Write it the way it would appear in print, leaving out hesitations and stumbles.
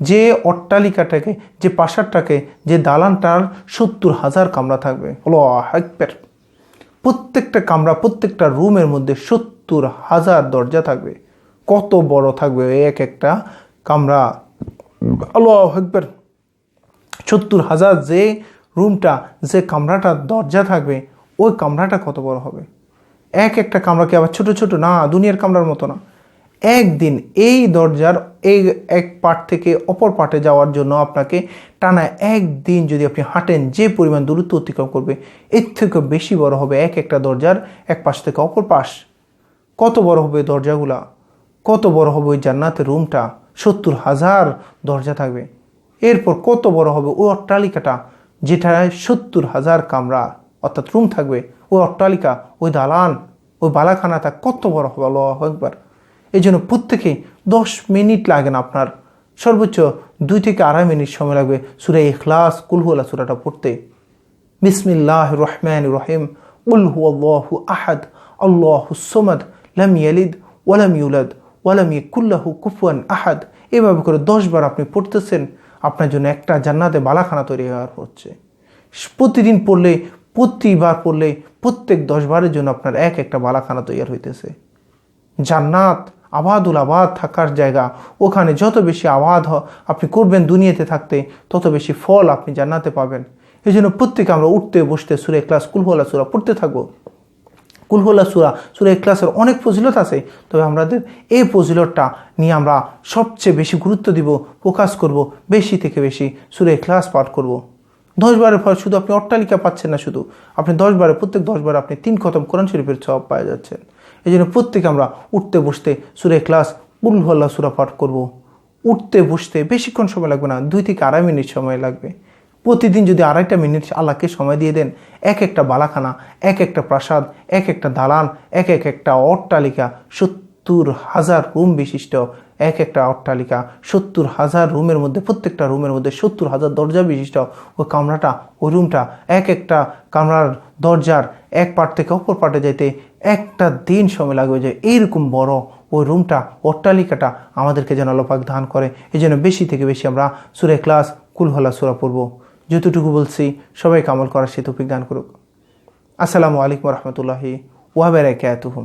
যে অট্টালিকাটাকে, যে প্রাসাদটাকে, যে দালানটার 70,000 কামরা থাকবে। আল্লাহু আকবার। প্রত্যেকটা কামরা, প্রত্যেকটা রুমের মধ্যে 70,000 দরজা থাকবে। কত বড় থাকবে এক একটা কামরা! আল্লাহু আকবার। 70,000 যে রুমটা, যে কামরাটা দরজা থাকবে, ওই কামরাটা কত বড় হবে! এক একটা কামরাকে আবার ছোট ছোট না, দুনিয়ার কামরার মতো না। একদিন এই দরজার এই এক পার্ট থেকে অপর পার্টে যাওয়ার জন্য আপনাকে টানা একদিন যদি আপনি হাঁটেন, যে পরিমাণ দূরত্ব অতিক্রম করবে, এর থেকে বেশি বড় হবে এক একটা দরজার এক পাশ থেকে অপর পাশ। কত বড় হবে দরজাগুলা, কত বড় হবে ওই জান্নাতের রুমটা! 70,000 দরজা থাকবে। এরপর কত বড় হবে ওই অট্টালিকাটা, যেটায় 70,000 কামরা অর্থাৎ রুম থাকবে। ওই অট্টালিকা, ওই দালান, ওই বালাখানাটা কত বড় হবে! আল্লাহু আকবার। এই জন্য প্রত্যেকেই 10 মিনিট লাগে না, আপনার সর্বোচ্চ 2 থেকে 2.5 মিনিট সময় লাগবে সূরা ইখলাস, কুল হুয়াল্লাহ সূরাটা পড়তে। বিসমিল্লাহির রহমানির রহিম। কুল হুয়াল্লাহু আহাদ, আল্লাহুস সামাদ, লাম ইয়ালিদ ওয়া লাম ইউলাদ ওয়া লাম ইয়াকুল লাহু কুফুয়ান আহাদ। এভাবে করে 10 বার আপনি পড়তেছেন, আপনার জন্য একটা জান্নাতে বালাখানা তৈরি হওয়ার হচ্ছে। প্রতিদিন পড়লে, প্রতিবার পড়লে, প্রত্যেক 10 বারের জন্য আপনার এক একটা বালাখানা তৈরি হইতেছে। জান্নাত আবাদুল আবাদ থাকার জায়গা। ওখানে যত বেশি আবাদ আপনি করবেন দুনিয়াতে থাকতে, তত বেশি ফল আপনি জান্নাতে পাবেন। এই জন্য প্রত্যেকে আমরা উঠতে বসতে সূরা ইখলাস, কুল হুয়াল্লাহ সূরা পড়তে থাকবো। কুল হুয়াল্লাহ সূরা ইখলাসের অনেক ফজিলত আছে, তবে আমাদের এই ফজিলতটা নিয়ে আমরা সবচেয়ে বেশি গুরুত্ব দিব, ফোকাস করব, বেশি থেকে বেশি সূরা ইখলাস পাঠ করব। 10 বারের ফল শুধু আপনি অট্টালিকা পাচ্ছেন না, শুধু আপনি 10 বারে, প্রত্যেক 10 বারে আপনি 3 খতম কোরআন শরীফের সওয়াব পাওয়া যাচ্ছেন। এই জন্য প্রত্যেকে আমরা উঠতে বসতে সূরা ইখলাস, কুল হুয়াল্লাহ সূরা পাঠ করব। উঠতে বসতে বেশিক্ষণ সময় লাগবে না, 2 থেকে 2.5 মিনিট সময় লাগবে। প্রতিদিন যদি 2.5 মিনিট আল্লাহকে সময় দিয়ে দেন, এক একটা বালাখানা, এক একটা প্রাসাদ, এক একটা দালান, এক একটা অট্টালিকা, 70,000 রুম বিশিষ্ট এক একটা অট্টালিকা, 70,000 রুমের মধ্যে, প্রত্যেকটা রুমের মধ্যে 70,000 দরজা বিশিষ্ট ওই কামরাটা, ওই রুমটা, এক একটা কামরার দরজার এক পার্ট থেকে অপর পার্টে যেতে একটা দিন সময় লাগবে। যে এইরকম বড় ওই রুমটা, অট্টালিকাটা আমাদেরকে যেন আল্লাহ পাক দান করে। এই জন্য বেশি থেকে বেশি আমরা সূরা ইখলাস, কুল হুয়াল্লাহ সূরা পড়ব। যতটুকু বলছি সবাইকে আমল করার সে তৌফিক দান করুক। আসসালামু আলাইকুম ওয়া রাহমাতুল্লাহি ওয়া বারাকাতুহু।